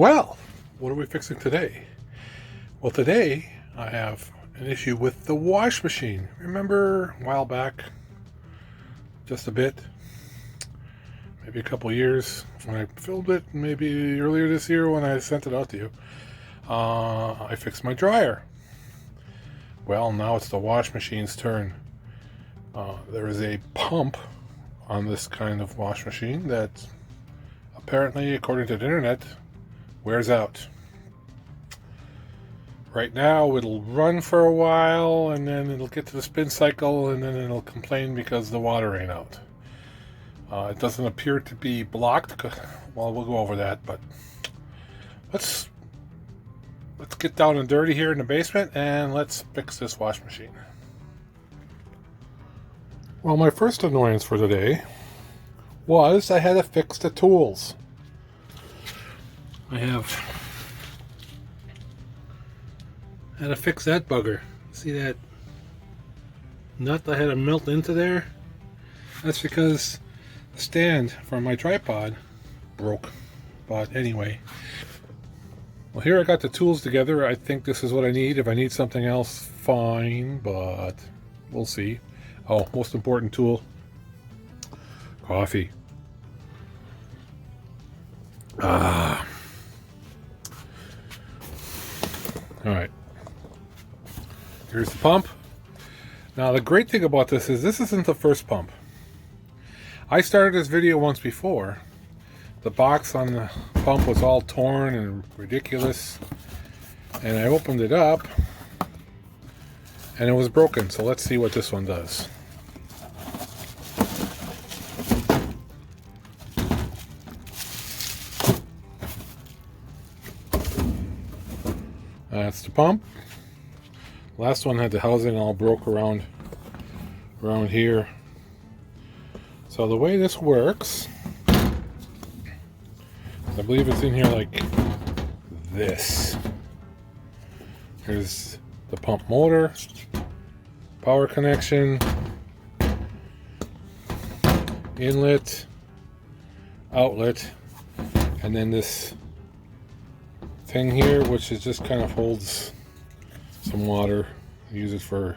Well, what are we fixing today? Well, today I have an issue with the wash machine. Remember a while back, just a bit, maybe a couple years when I filmed it, maybe earlier this year when I sent it out to you, I fixed my dryer. Well, now it's the wash machine's turn. There is a pump on this kind of wash machine that apparently, according to the internet, wears out. Right now it'll run for a while and then it'll get to the spin cycle and then it'll complain because the water ain't out. It doesn't appear to be blocked. Well, we'll go over that, but let's get down and dirty here in the basement and let's fix this wash machine. Well, my first annoyance for today was I had to fix the tools. I had to fix that bugger. See that nut I had to melt into there? That's because the stand for my tripod broke. But anyway. Well, here I got the tools together. I think this is what I need. If I need something else, fine, but we'll see. Oh, most important tool. Coffee. Alright. Here's the pump. Now the great thing about this isn't the first pump. I started this video once before. The box on the pump was all torn and ridiculous. And I opened it up and it was broken. So let's see what this one does. That's the pump. Last one had the housing all broke around here. So the way this works, I believe it's in here like this. Here's the pump motor, power connection, inlet, outlet, and then this thing here, which is just kind of holds some water. Use it for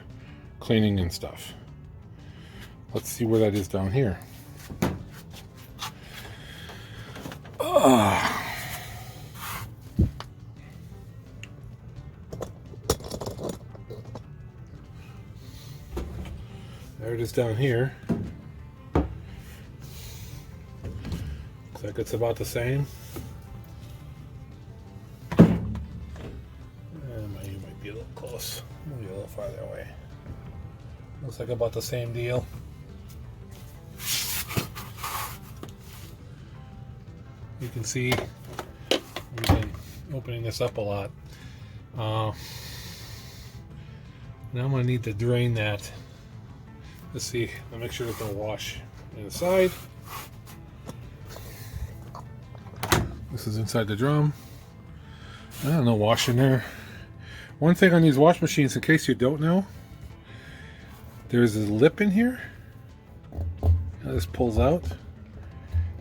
cleaning and stuff. Let's see where that is down here. There it is down here. Looks like it's about the same. You might be a little close. Maybe a little farther away. Looks like about the same deal. You can see we've been opening this up a lot. Now I'm going to need to drain that. Let's see. I'll make sure there's no wash inside. This is inside the drum. I don't know, wash in there. One thing on these wash machines, in case you don't know, there's a lip in here. Now this pulls out.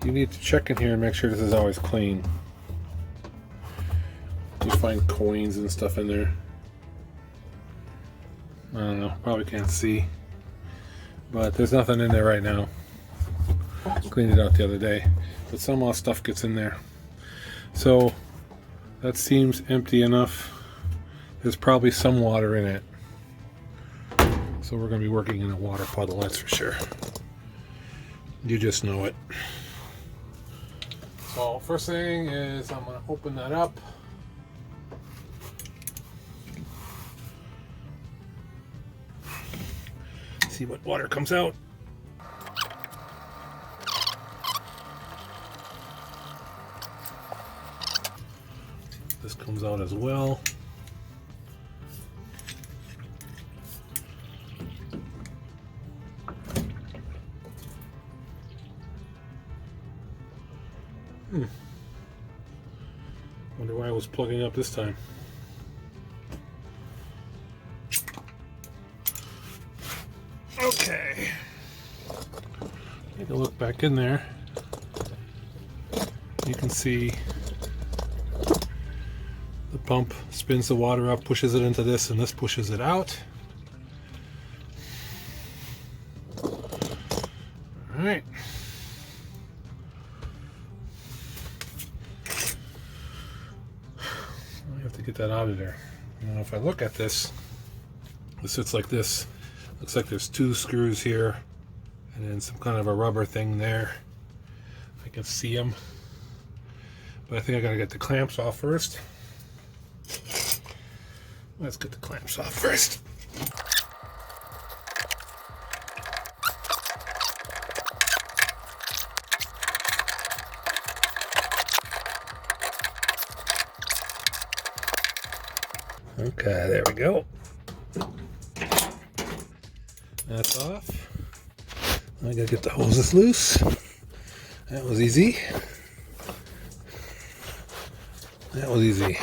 You need to check in here and make sure this is always clean. You find coins and stuff in there. I don't know, probably can't see. But there's nothing in there right now. Cleaned it out the other day. But some stuff gets in there. So that seems empty enough. There's probably some water in it. So we're going to be working in a water puddle, that's for sure. You just know it. So first thing is I'm going to open that up. See what water comes out. This comes out as well. Wonder why I was plugging up this time. Okay. Take a look back in there. You can see pump spins the water up, pushes it into this, and this pushes it out. Alright. I have to get that out of there. Now if I look at this, it sits like this. Looks like there's 2 screws here and then some kind of a rubber thing there. I can see them. But I think I gotta get the clamps off first. Let's get the clamps off first. Okay, there we go. That's off. I gotta get the hoses loose. That was easy. That was easy.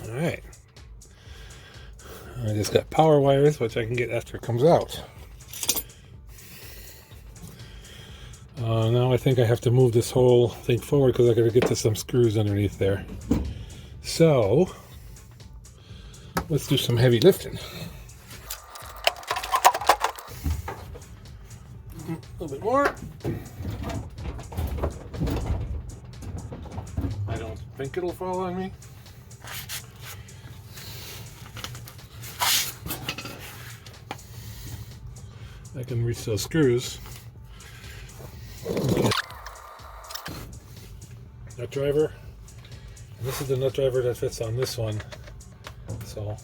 Alright. I just got power wires, which I can get after it comes out. Now I think I have to move this whole thing forward because I gotta get to some screws underneath there. So, let's do some heavy lifting. A little bit more. I don't think it'll fall on me. I can reach those screws. Okay. Nut driver. And this is the nut driver that fits on this one. So,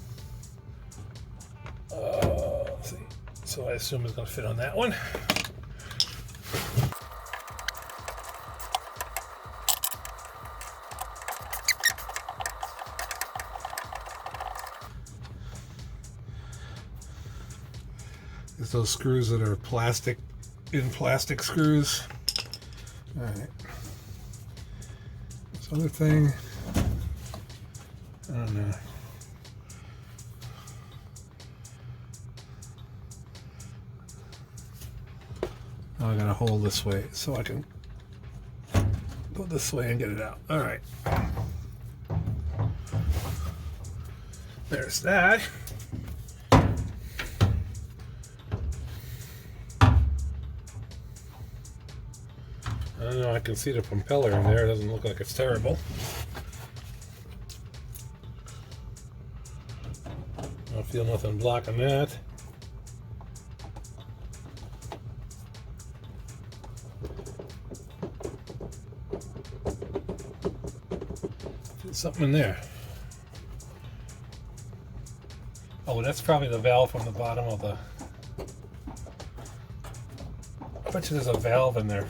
let's see. So I assume it's going to fit on that one. It's those screws that are plastic screws. All right. This other thing, I don't know. Now I gotta hold this way so I can go this way and get it out. All right. There's that. I don't know, I can see the propeller in there. It doesn't look like it's terrible. I don't feel nothing blocking that. There's something in there. Oh, that's probably the valve from the bottom of the... I bet you there's a valve in there.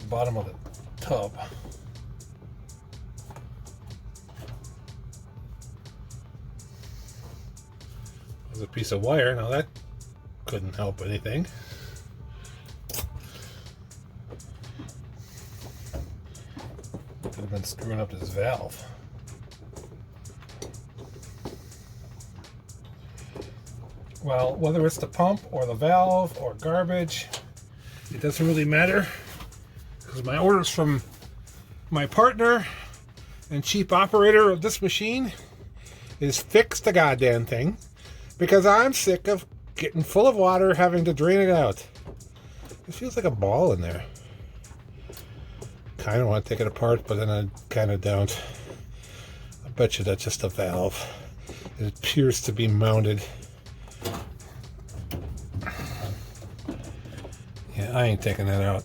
Bottom of the tub. There's a piece of wire. Now that couldn't help anything. Could have been screwing up this valve. Well, whether it's the pump or the valve or garbage, it doesn't really matter. Because my orders from my partner and cheap operator of this machine is fix the goddamn thing, because I'm sick of getting full of water, having to drain it out. It feels like a ball in there. Kind of want to take it apart, but then I kind of don't. I bet you that's just a valve. It appears to be mounted. Yeah, I ain't taking that out.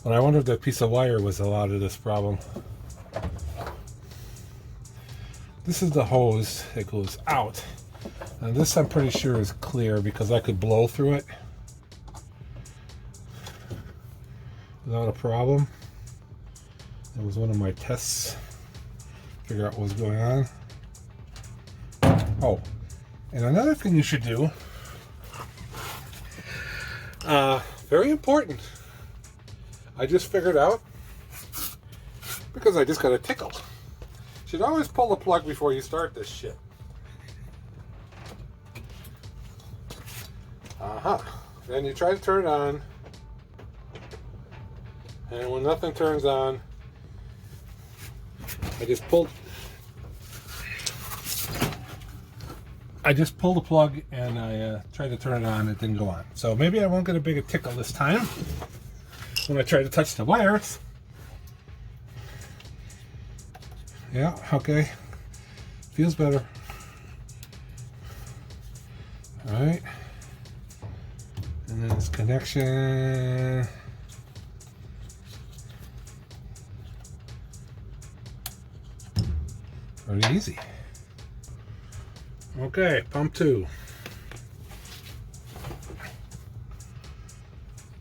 But I wonder if that piece of wire was a lot of this problem. This is the hose that goes out. And this I'm pretty sure is clear because I could blow through it without a problem. That was one of my tests. Figure out what was going on. Oh, and another thing you should do, very important, I just figured out, because I just got a tickle. You should always pull the plug before you start this shit. Then you try to turn it on, and when nothing turns on, I just pulled the plug and I tried to turn it on. It didn't go on. So maybe I won't get a bigger tickle this time when I try to touch the wires. Yeah, okay. Feels better. All right. And then this connection. Pretty easy. Okay, pump 2.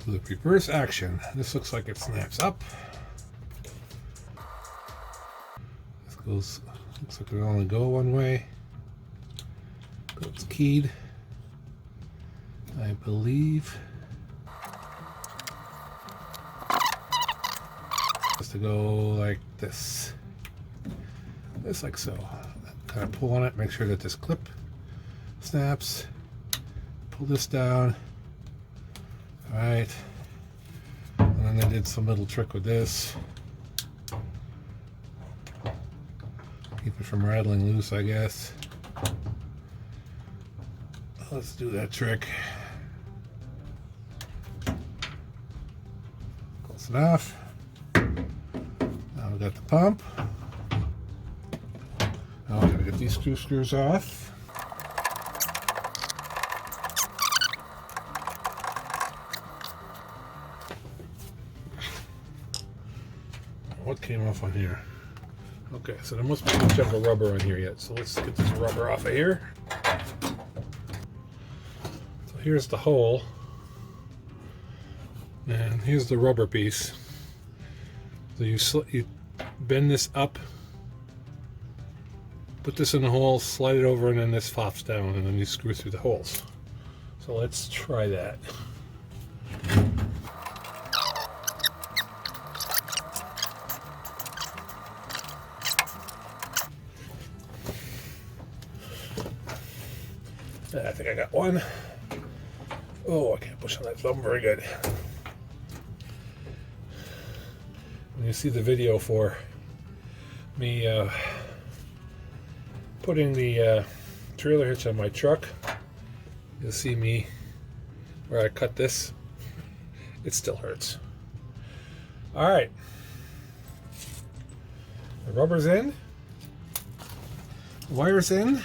The reverse action. This looks like it snaps up. This goes, looks like it can only go one way. So it's keyed, I believe. Just to go like this. Just like so. Kind of pull on it, make sure that this clip snaps. Pull this down. Alright. And then I did some little trick with this. Keep it from rattling loose, I guess. Let's do that trick. Close enough. Now we got the pump. Now I'm gonna get these two screws off. What came off on here? Okay, so there must be a chunk of rubber on here yet. So let's get this rubber off of here. So here's the hole. And here's the rubber piece. So you bend this up, put this in the hole, slide it over, and then this flops down, and then you screw through the holes. So let's try that. I think I got one. Oh, I can't push on that thumb very good. When you see the video for me putting the trailer hitch on my truck, you'll see me where I cut this. It still hurts. All right, the rubber's in, the wire's in.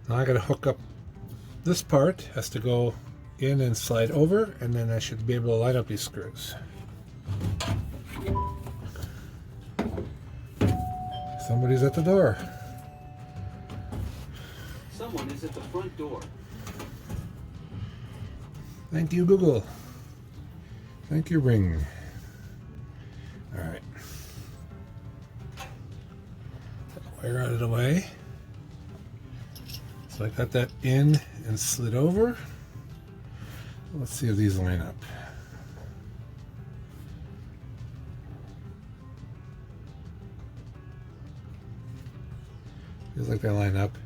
Now I got to hook up. This part has to go in and slide over, and then I should be able to line up these screws. Somebody's at the door. Someone is at the front door. Thank you, Google. Thank you, Ring. All right. Wire out of the way. So I got that in and slid over. Let's see if these line up. Feels like they line up.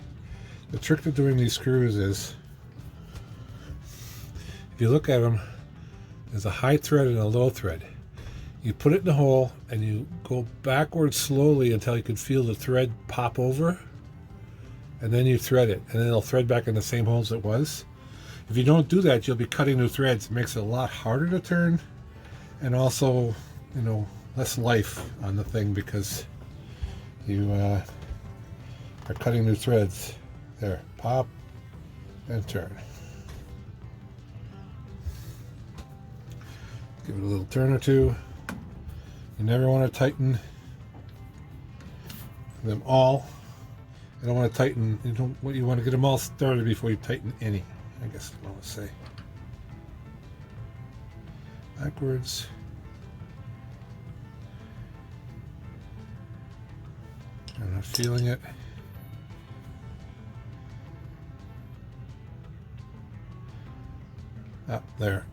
The trick to doing these screws is, if you look at them, there's a high thread and a low thread. You put it in the hole and you go backwards slowly until you can feel the thread pop over, and then you thread it, and then it'll thread back in the same holes it was. If you don't do that, you'll be cutting new threads. It makes it a lot harder to turn, and also, you know, less life on the thing because you are cutting new threads. There, pop and turn. Give it a little turn or two. You never want to tighten them all. You don't want to tighten. You want to get them all started before you tighten any, I guess I want to say. Backwards. I'm not feeling it. Ah, there.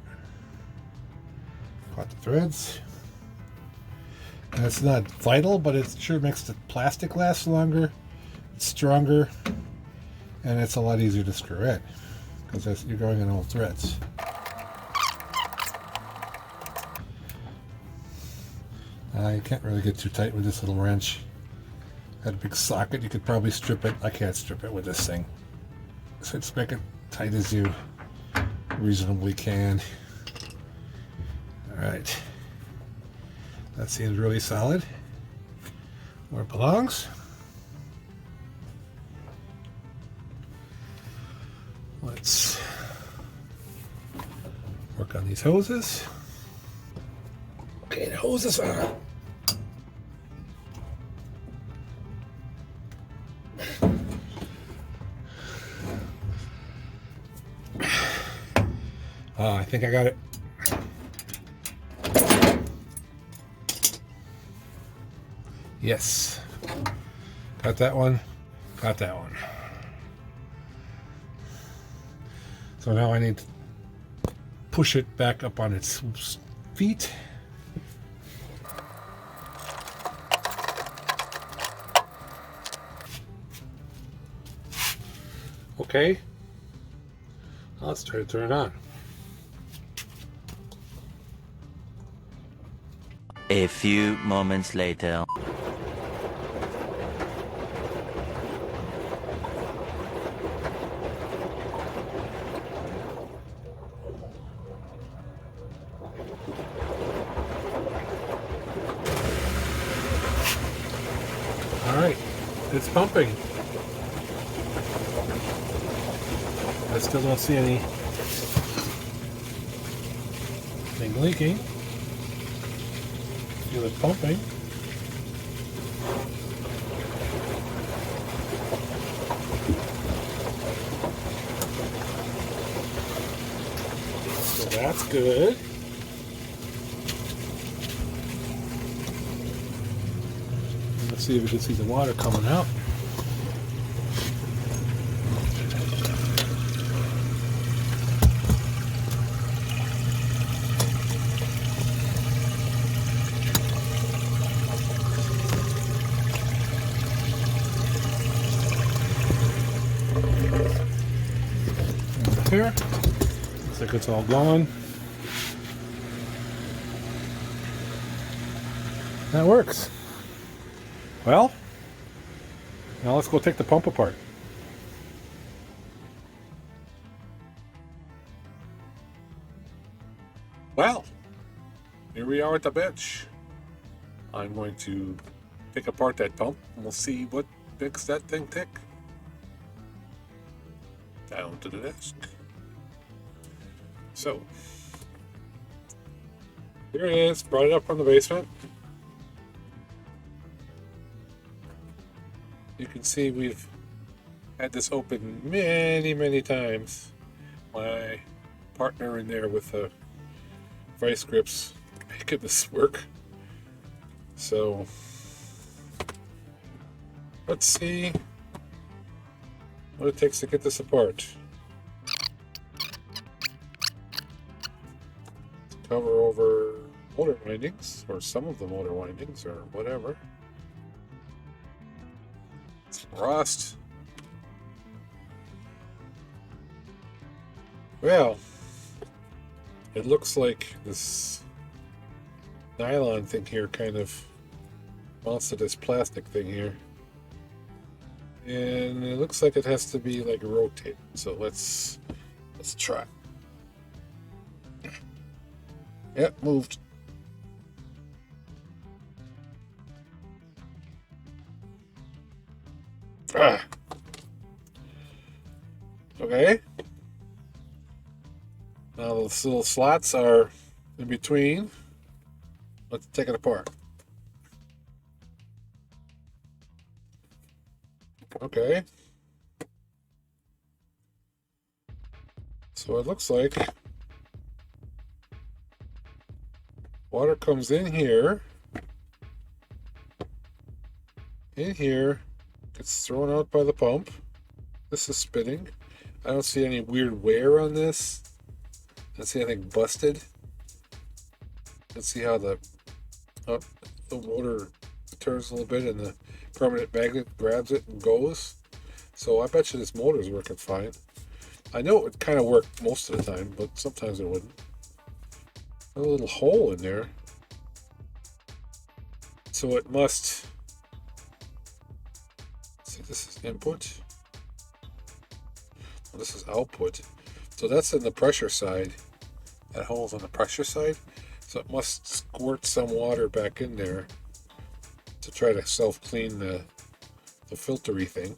Caught the threads. And it's not vital, but it sure makes the plastic last longer. It's stronger, and it's a lot easier to screw in because you're going in old threads. You can't really get too tight with this little wrench. Had a big socket. You could probably strip it. I can't strip it with this thing. So just make it tight as you reasonably can. Alright. That seems really solid. Where it belongs. Let's work on these hoses. Okay, the hoses are. I think I got it. Yes. Got that one. Got that one. So now I need to push it back up on its feet. Okay. Now let's try to turn it on. A few moments later. All right, it's pumping. I still don't see anything leaking. Feel it pumping. So that's good. Let's see if we can see the water coming out. Here. Looks like it's all gone. That works. Well, now let's go take the pump apart. Well, here we are at the bench. I'm going to take apart that pump and we'll see what makes that thing tick. Down to the desk. So, here it is. Brought it up from the basement. You can see we've had this open many times. My partner in there with the vice grips making this work. So, let's see what it takes to get this apart. Cover over motor windings, or some of the motor windings, or whatever. Some rust. Well, it looks like this nylon thing here kind of mounts to this plastic thing here. And it looks like it has to be like rotated. So let's try. Yep, moved. Okay. Now those little slots are in between. Let's take it apart. Okay. So it looks like water comes in here, gets thrown out by the pump. This is spinning. I don't see any weird wear on this. I don't see anything busted. Let's see how the motor turns a little bit and the permanent magnet grabs it and goes. So I bet you this motor's working fine. I know it would kind of work most of the time, but sometimes it wouldn't. A little hole in there. So it must This is input. This is output. So that's in the pressure side. That hole's on the pressure side. So it must squirt some water back in there to try to self-clean the filtery thing.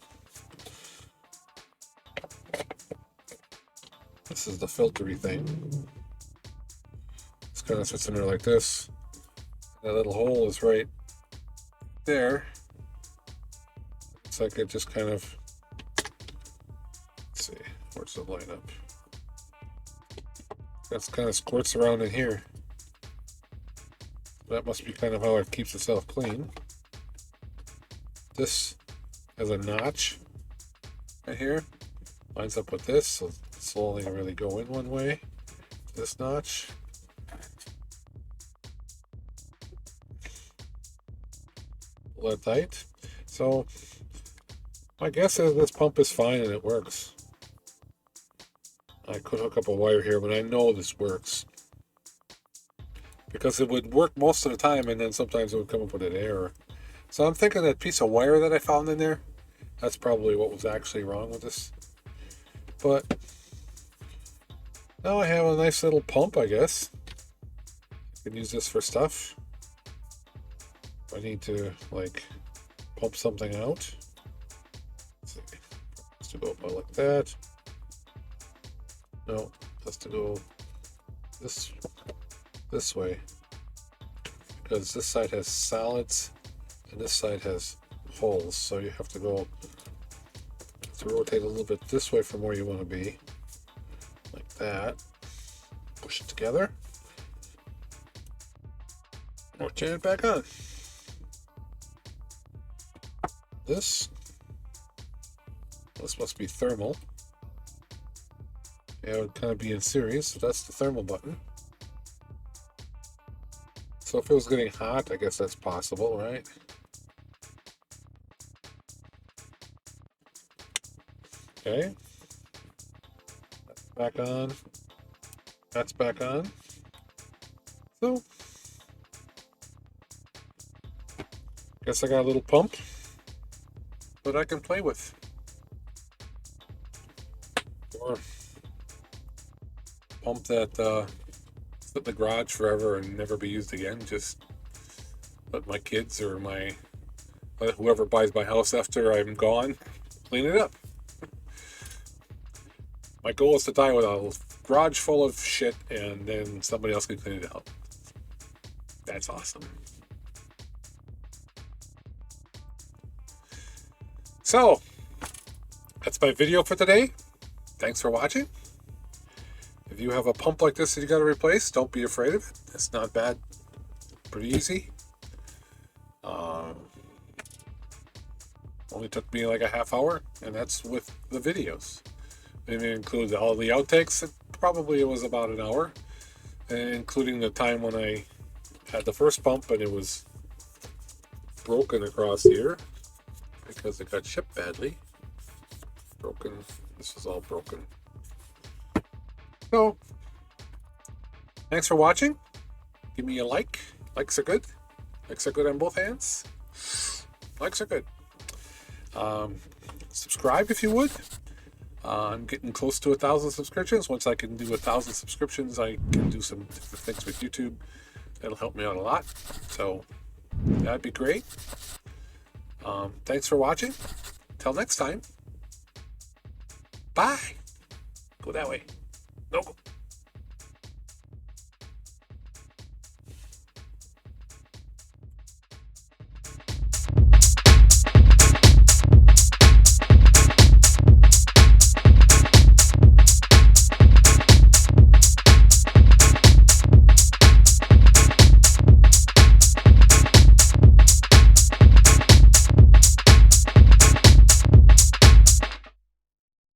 This is the filtery thing. This kind of sits in there like this. That little hole is right there. It's like it just kind of, let's see, where's the line up? That's kind of squirts around in here. That must be kind of how it keeps itself clean. This has a notch right here. Lines up with this, so it's only really go in one way. This notch. Pull that tight. So my guess is this pump is fine and it works. I could hook up a wire here, but I know this works. Because it would work most of the time, and then sometimes it would come up with an error. So I'm thinking that piece of wire that I found in there, that's probably what was actually wrong with this. But now I have a nice little pump, I guess. I can use this for stuff. I need to, like, pump something out. Let's see. Has to go up like that. No, has to go this way, because this side has solids and this side has holes, so you have to go to rotate a little bit this way from where you want to be, like that. Push it together. Or turn it back on. This must be thermal. Yeah, it would kind of be in series, so that's the thermal button. So if it was getting hot, I guess that's possible, right? Okay. That's back on. That's back on. So, guess I got a little pump that I can play with. Or pump that sit in the garage forever and never be used again. Just let my kids or whoever buys my house after I'm gone clean it up. My goal is to die with a garage full of shit, and then somebody else can clean it out. That's awesome. So, that's my video for today. Thanks for watching. If you have a pump like this that you got to replace, don't be afraid of it. It's not bad. Pretty easy. Only took me like a half hour, and that's with the videos. If it includes all the outtakes, it was about an hour, and including the time when I had the first pump and it was broken across here because it got shipped badly. Broken. This is all broken. So, thanks for watching. Give me a like. Likes are good. Likes are good on both hands. Likes are good. Subscribe if you would. I'm getting close to 1,000 subscriptions. Once I can do 1,000 subscriptions, I can do some different things with YouTube. That'll help me out a lot. So that'd be great. Thanks for watching. Till next time. Bye. Go that way. No, go.